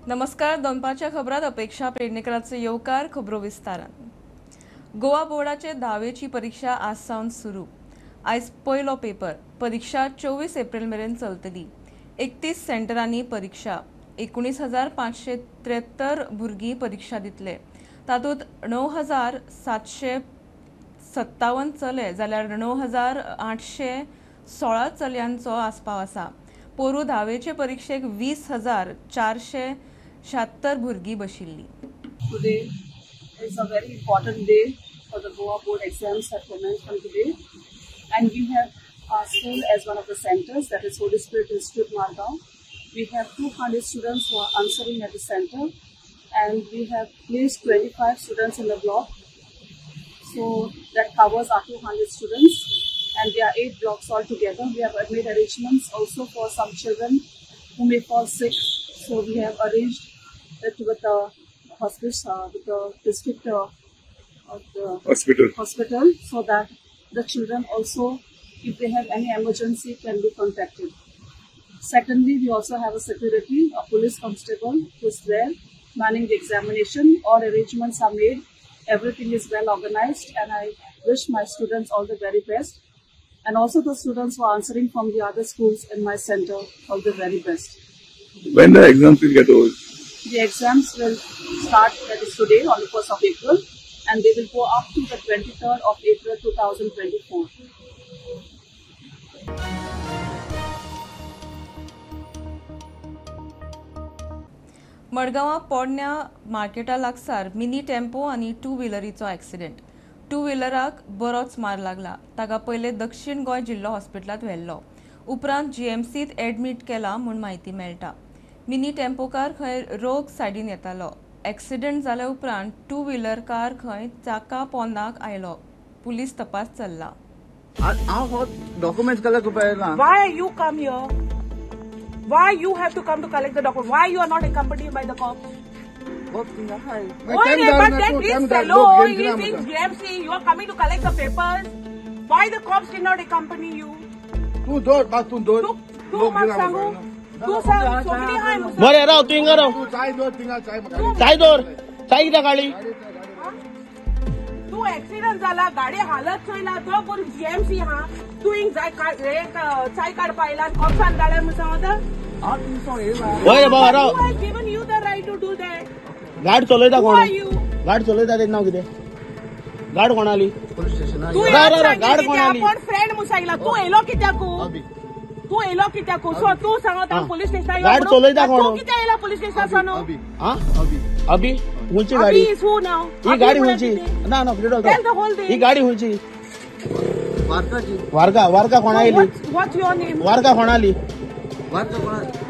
नमस्कार. दोनपारच्या खबरात अपेक्षा पेडणेकरांचे येवकार खबरो विस्तारान. गोवा बोर्डाचे 10वीची परीक्षा आज सावन सुरू. आयज पयलो पेपर. परीक्षा 24 एप्रिल मेरेन चलतली. 31 सेंटरांनी परीक्षा. 19,573 भुरगीं परीक्षा दितले. तातूंत 9,757 चले जाल्यार 9,816 चलयांचो आस्पाव आसा. पोरू 10वीचे परीक्षेक 20,476 भुरगीं बशिल्लीं. Today is a very important day for the Goa board exams that commence from today, and we have our school as one of the centers, that is Holy Spirit Institute, Margao. We have 200 students who are answering at the center, and we have placed 25 students in the block. So that covers our 200 students, and there are 8 blocks altogether. We have made arrangements also for some children who may fall sick. So we have arranged it with the with the district of the hospital, so that the children also, if they have any emergency, can be contacted. Secondly, we also have a security, a police constable who is there manning the examination. All arrangements are made. Everything is well organized, and I wish my students all the very best. And also the students who are answering from the other schools in my center, all the very best. When the exams will get over? The exams will start, that is today, on the 1st of April, and they will go up to the 23rd of April 2024. मडगांवां पोरण्या Marketa लागसार mini tempo आनी 2 व्हिलरीचो accident. 2 व्हिलराक बरोच मार लागला. ताका पयले दक्षिण गोंय जिल्लो हॉस्पिटलांत व्हेल्लो. उपरांत जीएमसीत एडमीट केला म्हूण म्हायती मेळटा. मिनी टेम्पोकार खंय रोग सायडीन येतालो. ॲक्सिडेंट जाल्या उपरांत 2 व्हिलर कार खंय चाका पोंदाक आयलो. पुलीस तपास चल्ला. Documents collect. Why you come here? Why you have to come to collect the document? Why you are not accompanied by the cops? Oh, but that is fellow is in GMC. You are coming to collect the papers. Why the cops did not accompany you? Tu dor. Tu mat sangu. Tu sang chokri hai. Bore rao tu inga rao. Tu chai dor tinga chai mak. Chai dor. Chai kita गाडी. तू accident जाला गाडी हालत चोयला तो कोण GMC हा तू इंग जाय चाय काडपा आयला ऑप्शन गाड्या म्हणून सांगता ओय बाबा राव. I have given you the right to do that. गाडी चलयता कोण? Who are you? गाडी चलयता तेच नाव कितें? गाडी कोणाली? Police station. तू गाडी कोणाली? आपण फ्रेंड म्हणून सांगला तू येलो कित्याकू? तू येलो कित्याकू? सो तू सांगता पोलीस स्टेशन गाडी चलयता कोण? तू कित्या येला पोलीस स्टेशन? हा? अभी हुंची गाडी. अभी who now? ही गाडी हुंची. ना freedom. Tell the whole thing. ही गाडी हुंची. वारका कोण oily? What's your name? Varca कोणाली?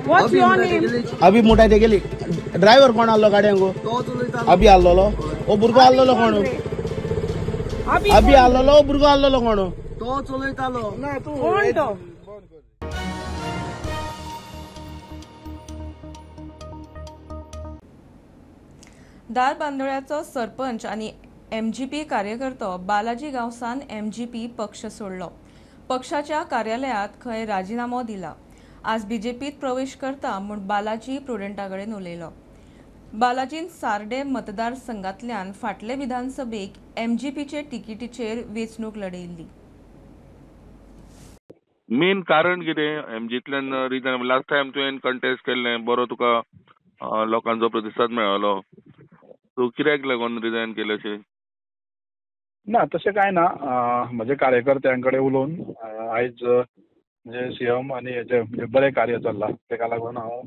What's your name? अभी मोठाय ते गेली. ड्रायव्हर कोण आलो गाडयांगो? अभी आल्लोलो. ओ भुरगो आल्लोलो कोण? अभी आल्लोलो ओ भुरगो आल्लोलो कोण? तो चलयतालो. ना तू कोण तो? दार बांदोळ्याचो सरपंच आनी एमजीपी कार्यकर्तो बालाजी गांवसान एमजीपी पक्ष सोडलो. पक्षाच्या कार्यालयात खंय राजीनामो दिला. आज बीजेपीत प्रवेश करता म्हूण बालाजी प्रुडंटाकडेन उलयलो. बालाजीन सार्डे मतदारसंघांतल्यान फाटले विधानसभेक एमजीपीचे तिकीटीचेर वेंचणूक लढयल्ली. मेन कारण कितें एमजीतल्यान रिजन लास्ट टायम तुवें कंटेस्ट केल्लें बरो तुका लोकांचो प्रतिसाद मेळ्ळो. तूं कित्याक लागून रिजायन केलें अशें? ना तशें कांय ना. म्हजे कार्यकर्त्यां कडेन उलोवन आयज म्हणजे सीएम आनी हेचे म्हणजे बरें कार्य चल्लां तेका लागून हांव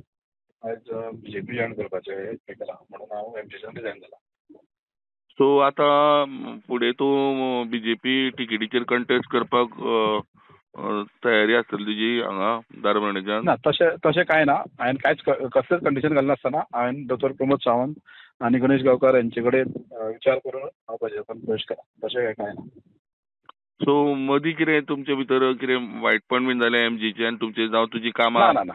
आयज बीजेपी जॉयन करपाचें हें केलां म्हणून हांव एमजीच्यान रिजायन जाला. सो आतां फुडें तूं बीजेपी तिकीटीचेर कंटेस्ट करपाक तयारी आसतली तुजी हांगा दारबांदेच्यान? ना तशें कांय ना. हांवें कांयच कसलेंच कंडिशन घालना आसतना हांवें दोतोर प्रमोद सावंत आनी गणेश गांवकार यांचे कडेन विचार करून हांव भाजपान प्रवेश केला. तशें कांय ना. सो मदीं कितें तुमचे भितर कितें वायटपण बीन जालें एमजीचे आनी तुमचे जावं तुजी कामां? ना.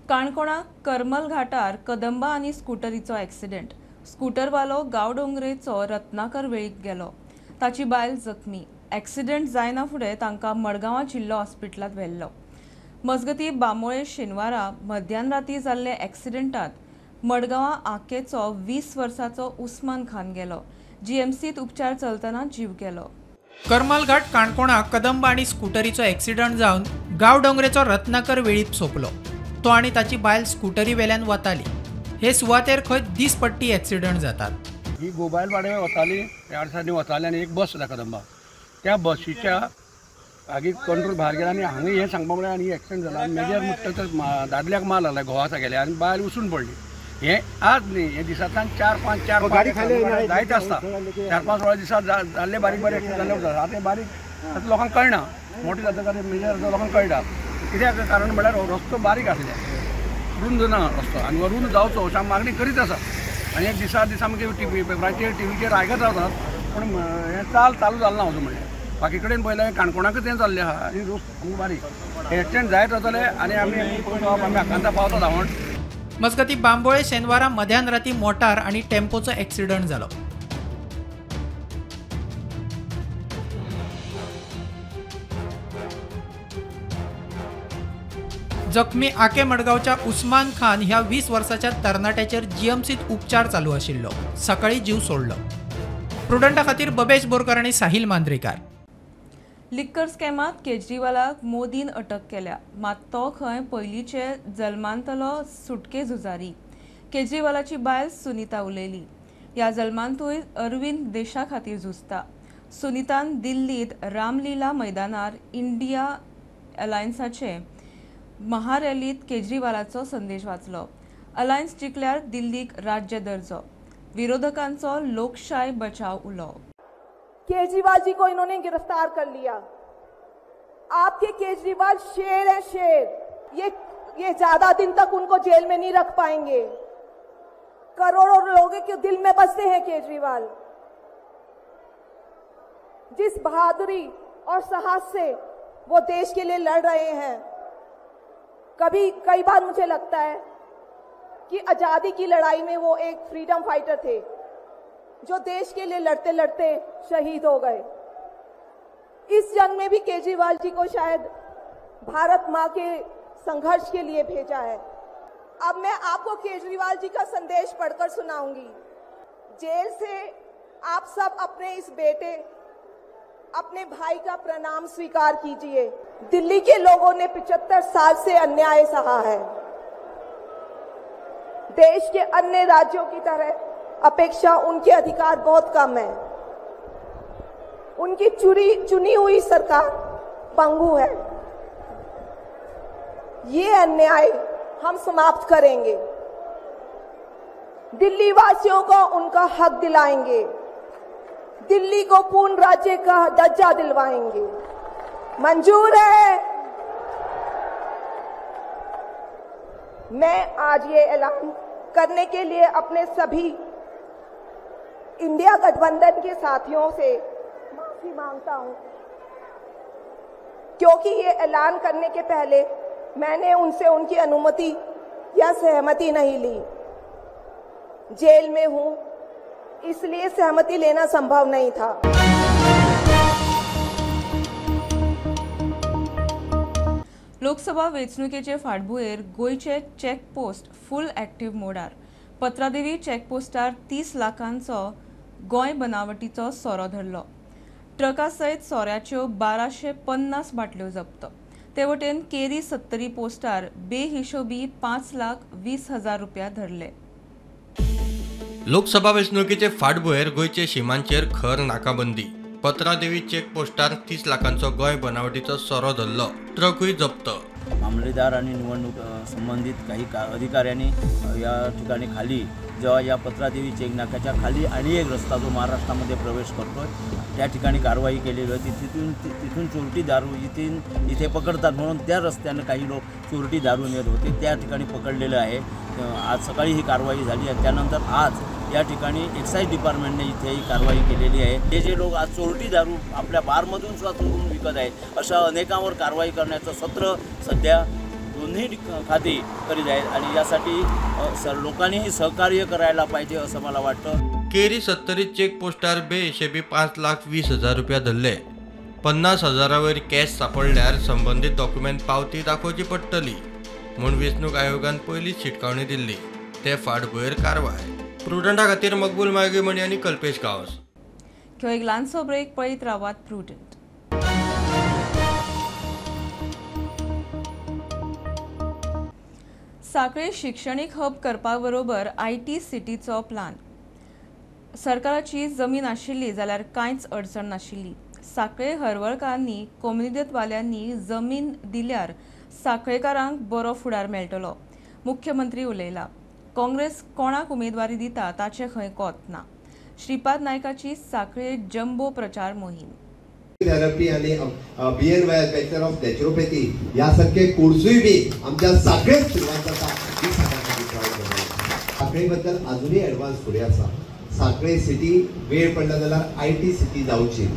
काणकोणाक करमल घाटार कदंबा आनी स्कूटरीचो ॲक्सिडेंट. स्कूटरवालो गांवडोंगरेचो रत्नाकर वेळीक गेलो. ताची बायल जखमी. ॲक्सिडेंट जायना फुडें तांकां मडगांवां जिल्लो हॉस्पिटलांत व्हेल्लो. मजगतीं बांबोळे शेनवारा मध्यान राती जाल्ले ॲक्सिडेंटांत मडगांवां आकेचो 20 वर्साचो उस्मान खान गेलो. जीएमसीत उपचार चलतना जीव गेलो. करमलघाट काणकोणाक कदंबा आनी स्कूटरीचो ॲक्सिडंट जावन गांवडोंगरेचो रत्नाकर वेळीप सोंपलो. तो आनी ताची बायल स्कूटरी वेल्यान वताली. हे सुवातेर खंय दिसपट्टी ॲक्सिडंट जातात. ही गोबायलवाडे वताली, त्या दिसांनी वताली आनी एक बस येता कदंबा. त्या बसीच्या आगीत कंट्रोल भायर गेला आनी हांगा हें सांगपा म्हळ्यार आनी एक्सिडेंट जाला. मेजर म्हणटा तर दादल्याक माल आला घोवाचा गेले आनी बायल उसून पडली. हे आज न्ही, हे दिसांतल्यान 4-5 जायत आसता. 4-5 वेळा दिसा जाल्ले बारीक बारीक एक्सिडेंट जाल्ले वता. आतां बारीक लोकांक कळना, मोठी जातकीर मेजर लोकांक कळटा. कित्याक कारण म्हळ्यार रस्तो बारीक आसले, रुंद ना रस्तो आनी हो रुंद जावचो अशी मागणी करीत आसा. आनी एक दिसा आमगे पेपराचेर टीव्हीचेर आयकत रावतात, पूण हें चालू जालें ना वचून म्हणलें. बाकी कडेन पळयलें काणकोणाकच हें जाल्लें आहा आनी रस्तो बारीक एक्सिडेंट जायत वतले आनी आमी आकांता पावता धांवण. मजगतीं बांबोळे शेनवारा मध्यान राती मोटार आनी टेम्पोचो ॲक्सिडंट जालो. जखमी आके मडगांवच्या उस्मान खान ह्या 20 वर्साच्या तरणाट्याचेर जीएमसीत उपचार चालू आशिल्लो. सकाळी जीव सोडलो. प्रुडंटा खातीर बबेश बोरकर आनी साहिल मांद्रेकार. लिक्कर स्कॅमात केजरीवालाक मोदीन अटक केल्या, मात तो खंय पयलींचे जल्मांतलो सुटके झुजारी. केजरीवालाची बायल सुनीता उलयली. ह्या जल्मांतूय अरविंद देशा खातीर झुजता. सुनीतान दिल्लीत रामलीला मैदानार इंडिया अलायन्साचे महारॅलीत केजरीवालाचो संदेश वाचलो. अलायन्स जिखल्यार दिल्लीक राज्य दर्जो. विरोधकांचो लोकशाय बचाव उलो. केजरीवाल जी को इन्होंने गिरफ्तार कर लिया. आपके केजरीवाल शेर है, शेर. ये ज्यादा दिन तक उनको जेल में नहीं रख पाएंगे. करोड़ों लोगों के दिल में बसते हैं केजरीवाल. जिस बहादुरी और साहस से वो देश के लिए लड़ रहे हैं, कई बार मुझे लगता है कि आजादी की लड़ाई में वो एक फ्रीडम फाइटर थे जो देश के लिए लड़ते लड़ते शहीद हो गए. इस जंग में भी केजरीवाल जी को शायद भारत माँ के संघर्ष के लिए भेजा है. अब मैं आपको केजरीवाल जी का संदेश पढ़कर सुनाऊंगी. जेल से आप सब अपने इस बेटे, अपने भाई का प्रणाम स्वीकार कीजिए. दिल्ली के लोगों ने 75 साल से अन्याय सहा है. देश के अन्य राज्यों की तरह अपेक्षा उनके अधिकार बहुत कम है. उनकी चुनी हुई सरकार पंगु है. ये अन्याय हम समाप्त करेंगे. दिल्ली वासियों को उनका हक दिलाएंगे. दिल्ली को पूर्ण राज्य का दर्जा दिलवाएंगे. मंजूर है. मैं आज ये ऐलान करने के लिए अपने सभी इंडिया गठबंधन के साथियों से माफी मांगता हूं, क्योंकि ये ऐलान करने के पहले मैंने उनसे उनकी अनुमति या सहमति नहीं ली. जेल में हूं, इसलिए सहमति लेना संभव नहीं था. लोकसभा वेंचणुकेचे फाटभुंयेर गोंयचे चॅकपोस्ट फूल एक्टिव्ह मोडार. पत्रादेवी चॅकपोस्टार 30 लाखांचो गोंय बनावटीचो सोरो धरलो. ट्रका सयत सोऱ्याच्यो 1250 बाटल्यो जप्त. ते वटेन केरी 70 पोस्टार बेहिशोबी 5,20,000 रुपया धरले. लोकसभा वेंचणुकेचे फाटभुंयेर गोंयचे शिमांचेर खर नाकाबंदी. पत्रादेवी चेकपोस्टार 30 लाखांचो गोंय बनावटीचो सोरो धरलो. ट्रकूय जप्त. मामलेदार आणि निवडणूक संबंधित काही अधिकाऱ्यांनी या ठिकाणी खाली जेव्हा या पत्रादेवी चेक नाक्याच्या खाली आणि एक रस्ता जो महाराष्ट्रामध्ये प्रवेश करतो त्या ठिकाणी कारवाई केलेली होती. तिथून चोरटी दारू इथे पकडतात म्हणून त्या रस्त्याने काही लोक चोरटी दारू नेत होते. त्या ठिकाणी पकडलेलं आहे. आज सकाळी ही कारवाई झाली आहे. त्यानंतर आज या ठिकाणी एक्साईज डिपार्टमेंटने इथे ही कारवाई केलेली आहे. जे लोक आज चोरटी दारू आपल्या बारमधून सुद्धा चोरून विकत आहेत अशा अनेकांवर कारवाई करण्याचं सत्र सध्या दोन्ही खाती करीत आहेत आणि यासाठी लोकांनीही सहकार्य करायला पाहिजे असं मला वाटतं. केरी 70 चेक पोस्टार बेहिशेबी 5,20,000 रुपया धरले. 50,000 वयर कॅश सापडल्यार संबंधीत डॉक्युमेंट पावती दाखोवची पडटली म्हूण वेंचणूक आयोगान पयलींच शिटकावणी दिल्ली. ते फाटभुंयेर कारवाय. प्रुडंटा खातीर मकबूल माळगेमणी आनी कल्पेश गांवस. एक ल्हानसो ब्रेक पळयत रावात प्रुडंट. सांखळे शिक्षणीक हब करपा बरोबर IT सिटीचो प्लान. सरकाराची जमीन आशिल्ली जाल्यार कांयच अडचण नाशिल्ली. सांखळे हरवळकारांनी कोमुनिदतवाल्यांनी जमीन दिल्यार सांखळेकारांक बरो फुडार मेळटलो. मुख्यमंत्री उलयला. काँग्रेस कोणाक उमेदवारी दिता ताचे खंय कोत ना. श्रीपाद नायकाची सांखळे जंबो प्रचार मोहीम. थेरपी आणि BNY बॅचलर ऑफ नॅचरोपॅथी यासारखे कोर्सूय बी आमच्या सांखळेत सुरवात जाता. सांखळे बद्दल अजूनही ॲडव्हान्स फुडें आसा. सांखळे सिटी वेळ पडला जाल्यार IT सिटी जावची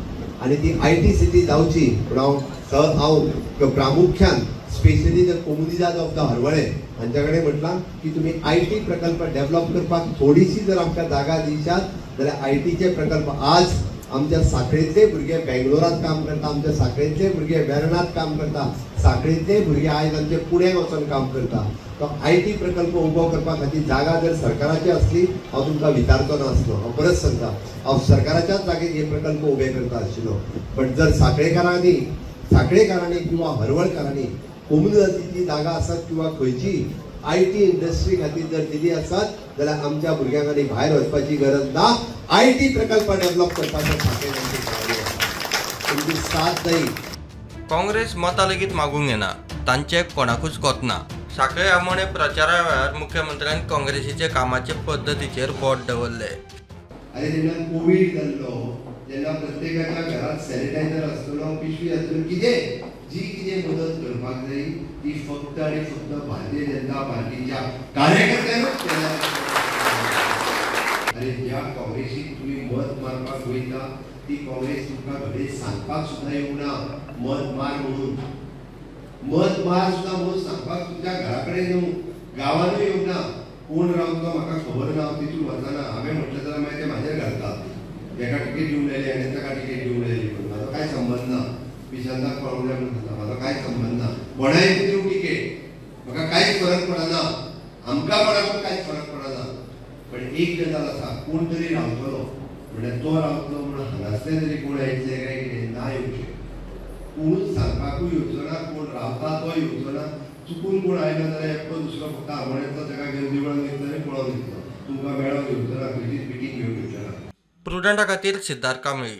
आणि ती IT सिटी जावची म्हणून हांव प्रामुख्यान स्पेशली द कोमुनिदाद ऑफ द हरवळे हांच्या कडेन म्हटलां की तुमी IT प्रकल्प डेव्हलप करपाक थोडीशी जर आमकां जागा दिशात जाल्यार ITचे प्रकल्प आज आमच्या सांखळेतले भुरगे बेंगलोरात काम करता, आमच्या सांखळेतले भुरगे वेर्णात काम करता, सांखळेतले भुरगे आयज आमचे पुण्याक वचून काम करता. तो IT प्रकल्प उबो करपा खातीर जागा जर सरकाराची असली हांव तुमकां विचारचो नासलो. हांव परत सांगता हांव सरकाराच्याच जागेर हे प्रकल्प उबे करता आशिल्लो. बट जर सांखळेकारांनी किंवा हरवळकारांनी कोमुनिदादीची जागा आसत किंवा खंयची IT इंडस्ट्री खातीर जर दिली आसत जाल्यार आमच्या भुरग्यांक आनी भायर वचपाची गरज ना. IT प्रकल्प डेव्हलप करपाचो तुमची साथ जाय. काँग्रेस मतां लेगीत मागूंक येना. तांचे कोणाकूच कोतना. सांखळे आमोणे प्रचारा वेळार मुख्यमंत्र्यान काँग्रेसीचे कामाचे पद्दतीचेर बोट दवरले. अरे जेन्ना कोविड जाल्लो जेन्ना प्रत्येकाच्या घरात सॅनिटायझर आसतलो पिशवी आसतलो जी कितें मदत करपाक जाय ती फक्त आनी फक्त भारतीय जनता पार्टीच्या कार्यकर्त्यांनीच केल्या. अरे ज्या काँग्रेसीक तुम्ही मत मारपाक वयता ती काँग्रेस तुमकां घडये सांगपाक सुद्दां येवना मत मार म्हणून. मत मार सुद्दां म्हणून सांगपाक तुमच्या घरा कडेन येवं गांवांनूय येवना. कोण रावता म्हाका खबर ना तितून वचना. हांवें म्हटलें जाल्यार मागीर ते म्हाजेर घालतात एका टिकेट दिवंक लायली आनी ताका टिकेट दिवंक लायली म्हणून. म्हाजो कांय संबंद ना. पिशांताक प्रॉब्लेम जाता म्हाजो कांय संबंद ना. कोणाय दिवं टिकेट म्हाका कांयच फरक पडना. आमकां कोणाकूच कांयच फरक पडना. पण एक गजाल आसा कोण तरी रावतलो म्हणल्यार तो रावतलो म्हणून हांगासले तरी कोण आयतले काय कितें ना येवचें. कोणूच सांगपाकूय येवचो ना. कोण रावता तो येवचो ना. चुकून कोण आयलो जाल्यार एकटो दुसरो फक्त आमोण्यांतलो ताका गर्दी वळून घेतलो आनी पळोवन घेतलो. तुमकां मेळोन घेवचो ना. खंयचीच मिटींग घेवंक घेवचो ना. प्रुडंटा खातीर सिद्धार्थ कांबळे.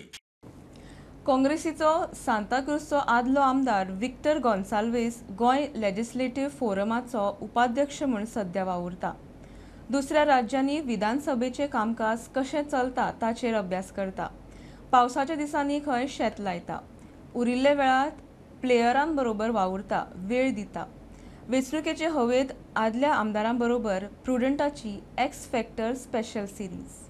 काँग्रेसीचो सांताक्रूजचो आदलो आमदार विक्टर गोन्साल्वीस गोंय लेजिस्लेटिव्ह फोरमाचो उपाध्यक्ष म्हूण सध्या वावुरता. दुसऱ्या राज्यांनी विधानसभेचें कामकाज कशें चलता ताचेर अभ्यास करता. पावसाच्या दिसांनी खंय शेत लायता. उरिल्ले वेळात प्लेयरां बरोबर वावुरता, वेळ दिता. वेंचणुकेचे हवेंत आदल्या आमदारां बरोबर प्रुडंटाची X factor special series.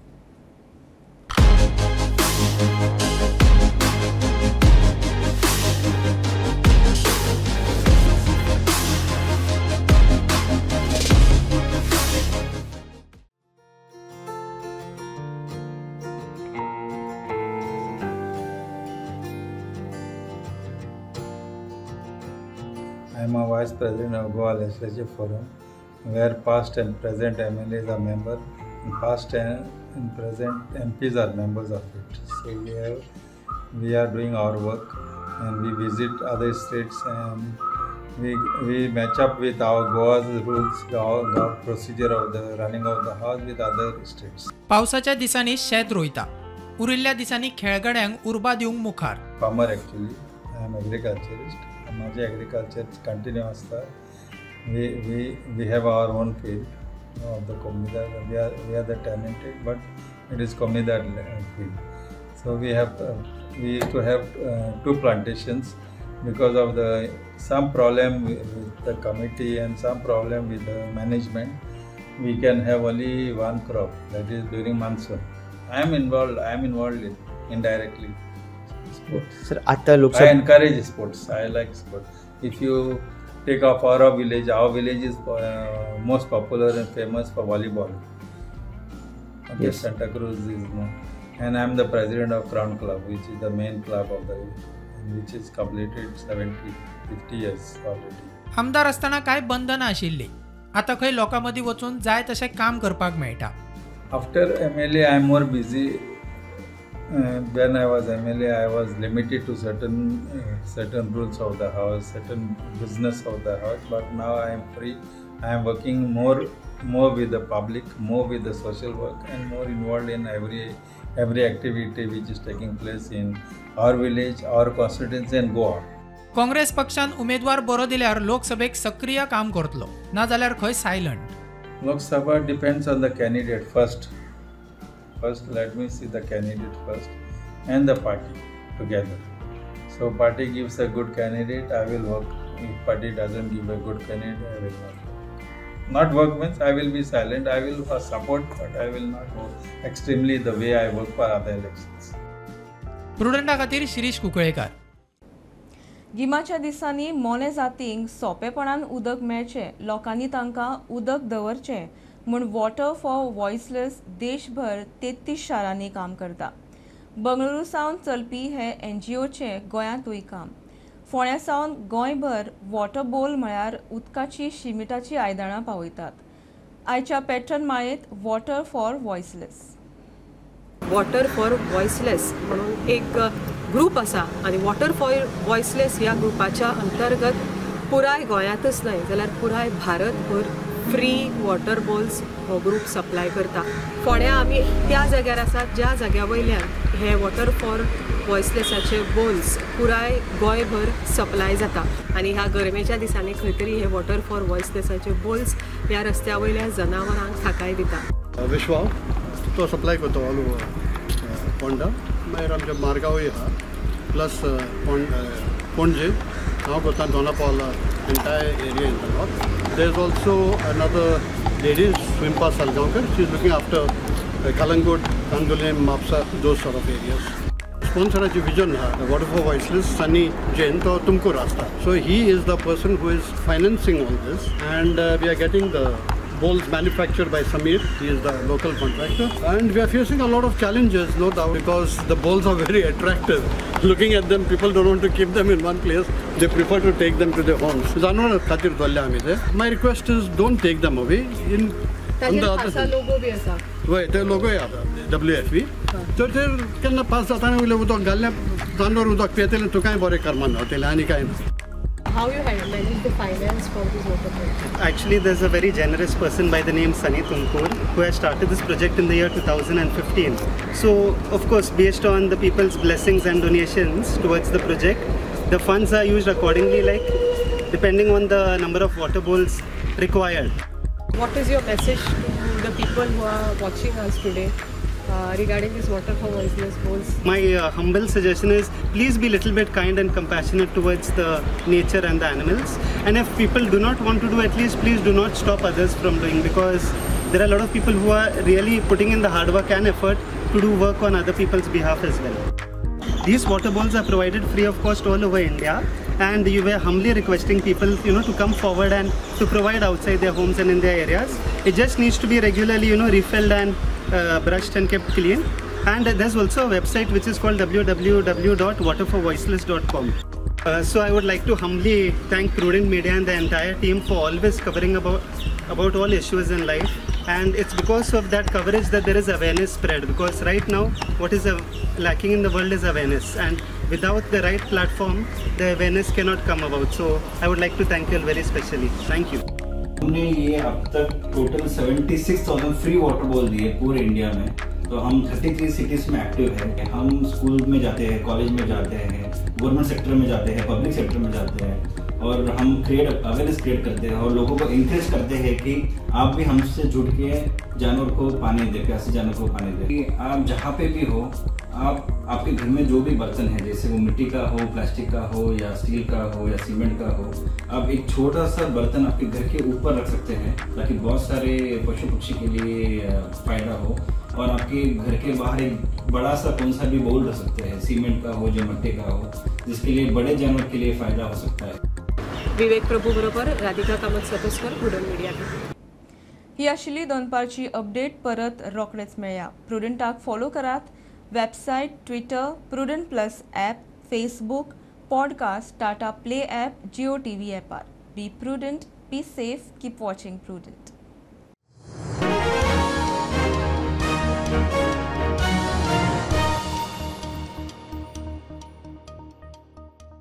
I am a Vice President of Goa Legislative Forum, where past and present MLAs are members, and past and present MPs are members of it. So we are doing our work, and we visit other states, and we match up with our Goa's rules, Goa procedure of the running of the house with other states. पावसाच्या दिसांनी शेत रोयता. उरिल्ल्या दिसांनी खेळगड्यांक उर्बा दिवंक मुखार. Farmer actually, I am agriculturist. माझे ॲग्रिकल्चर कंटिन्यू असता. We have our own field of the Comunidad. We are the tenanted, but it is Comunidad field. So we used to have 2 plantations because of some problem with the committee and some problem with the management. We can have only 1 crop, that is during monsoon. I am involved indirectly. Sir, I encourage sports. I like sports. If you take our village is most popular and famous for volleyball. Okay, yes. Santa Cruz is known. And I am the president of Crown Club, which is the main club of the which is completed 50 years already. आमदार असताना काय बंधनां आशिल्ली, आता खंय लोकां मदीं वचून जाय तशें काम करपाक मेळटा. After MLA, I am more busy. When I was MLA, I was limited to certain rules of the house, certain business of the house. But now I am free. I am working more with the public, more with the social work, and more involved in every activity which is taking place in our village, our constituency, and Goa. Congress पक्षान उमेदवार बरो दिल्यार लोकसभेक सक्रिय काम करतलो, नाजाल्यार खंय silent. Lok Sabha depends on the candidate first. Let me see the candidate first, and the party together. So party gives a good candidate, I will work. If party doesn't give a good candidate, I will not work. Not work means I will be silent. I will support, but I will not work extremely the way I work for other elections. प्रुडंटा खातीर शिरीष कुंकळेकार. गिमाच्या दिसांनी मोले जातींक सोंपेपणान उदक मेळचें, लोकांनी तांकां उदक दवरचें म्हूण वॉटर फॉर वॉयसलेस देशभर 33 शारांनी काम करता. बंगळुरू सावन चलपी हे NGOचें गोंयांतूय काम. फोंड्या सावन गोंयभर वॉटर बोल म्हळ्यार उदकाची शिमिटाची आयदनां पावयतात. आयच्या पॅटर्न माळेंत water for voiceless. Water for voiceless म्हणून एक ग्रूप आसा आनी वॉटर फॉर वॉयसलेस ह्या ग्रुपाच्या अंतर्गत पुराय गोंयांतच न्हय जाल्यार पुराय भारतभर फ्री वॉटर बोल्स हो ग्रूप सप्लाय करता. फोंड्या आमी त्या जाग्यार आसात ज्या जाग्या वयल्यान हे वॉटर फॉर वॉयसलेसाचे बोल्स पुराय गोंयभर सप्लाय जाता आनी ह्या गरमेच्या दिसांनी खंय तरी हे वॉटर फॉर वॉयसलेसाचे बोल्स ह्या रस्त्या वयल्या जनावरांक थाकाय दिता. विश्वा तो सप्लाय करता ऑल ओवर पोंडा, मागीर आमचे मारगांवूय आहा, प्लस पणजे हांव करता Dona Paula entire area in the north. There's also another lady, Swimpa Salgaonkar. She's looking after Kalangut, Kandulim, Mapsa, those sort of areas. Sponsor vision Water for Voiceless, Sunny Jain, to tumko rasta. So he is the person who is financing all this, and we are getting the bowls manufactured by Samir. He is the local contractor, and we are facing a lot of challenges, no doubt, because the bowls are very attractive. Looking at them, people don't want to keep them in one place. They prefer to take them to their homes. My request is don't take them away. On the other hand, लोगो बी आसा. wait, the logo is WFP. So they can pass that and we will do galle tanor udak petel to kai bore karman hotel ani kai. How you manage the finance for this water project? Actually, there's a very generous person by the name Sunny Tumkur who has started this project in the year 2015. So, of course, based on the people's blessings and donations towards the project, the funds are used accordingly, like depending on the number of water bowls required. What is your message to the people who are watching us today regarding this water for voiceless bowls? My humble suggestion is please be a little bit kind and compassionate towards the nature and the animals. And if people do not want to do, at least please do not stop others from doing, because there are a lot of people who are really putting in the hard work and effort to do work on other people's behalf as well. These water bowls are provided free of cost all over India, and you were humbly requesting people, to come forward and to provide outside their homes and in their areas. It just needs to be regularly, refilled and brushed and kept clean. And there's also a website which is called www.waterforvoiceless.com. So I would like to humbly thank Prudent Media and the entire team for always covering about all issues in life. And it's because of that coverage that there is awareness spread, because right now what is lacking in the world is awareness, and without the right platform the awareness cannot come about. So I would like to thank you all very specially. Thank you. हमने ये अब तक total 76,000 free water ball दिए पूरे India में. तो हम 33 cities में active है. हम स्कूल में जाते हैं, कॉलेज में जाते हैं, गवर्नमेंट सेक्टर में जाते हैं, पब्लिक सेक्टर में जाते हैं, और हम अवेयरनेस क्रिएट करते हैं और लोगों को इंकरेज करते हैं कि आप भी हमसे जुड़ के जानवर को पानी दें, प्यासे जानवर को पानी दें. आप जहाँ पे भी हो, आपके घर में जो भी बर्तन है, जैसे वो मिट्टी का हो, प्लास्टिक का हो, या स्टील का हो, या सीमेंट का हो, आप एक छोटा सा बर्तन आपके घर के ऊपर रख सकते हैं ताकि बहुत सारे पशु पक्षी के लिए फायदा हो. और आपके घर के बाहर एक बड़ा सा कौन सा भी बाउल रख सकते हैं, सीमेंट का हो, जो मिट्टी का हो, जिसके लिए बड़े जानवर के लिए फायदा हो सकता है. विवेक प्रभू बरोबर राधिका कामत सतोस्कर, प्रुडंट मीडिया. ही आशिल्ली दोनपारची अपडेट. परत रोखडेच मेळया. प्रुडंटाक फॉलो करात. Website, Twitter, Prudent plus app, Facebook, podcast, Tata play app, Jio TV ॲपार. Be Prudent, be safe, keep watching prudent.